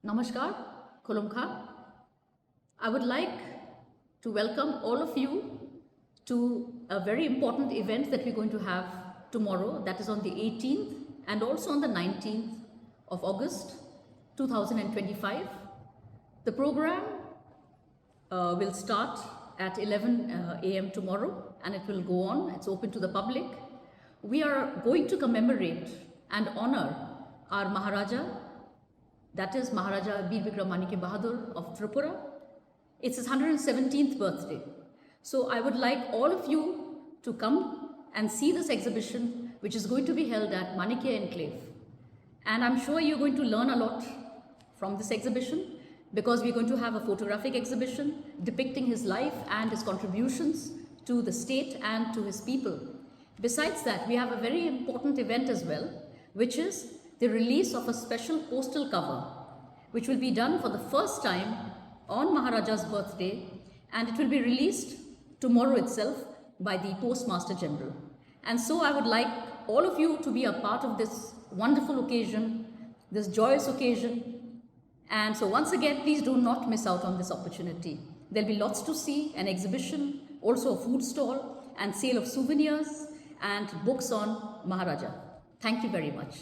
Namaskar, Kolomkha. I would like to welcome all of you to a very important event that we're going to have tomorrow, that is on the 18th and also on the 19th of August 2025. The program will start at 11 a.m. tomorrow and it will go on. It's open to the public. We are going to commemorate and honor our Maharaja, that is Maharaja Bir Bikram Manikya of Tripura. It's his 117th birthday. So I would like all of you to come and see this exhibition, which is going to be held at Manikya Enclave. And I'm sure you're going to learn a lot from this exhibition, because we're going to have a photographic exhibition depicting his life and his contributions to the state and to his people. Besides that, we have a very important event as well, which is the release of a special postal cover, which will be done for the first time on Maharaja's birthday, and it will be released tomorrow itself by the Postmaster General. And so I would like all of you to be a part of this wonderful occasion, this joyous occasion. And so once again, please do not miss out on this opportunity. There'll be lots to see, an exhibition, also a food stall, and sale of souvenirs and books on Maharaja. Thank you very much.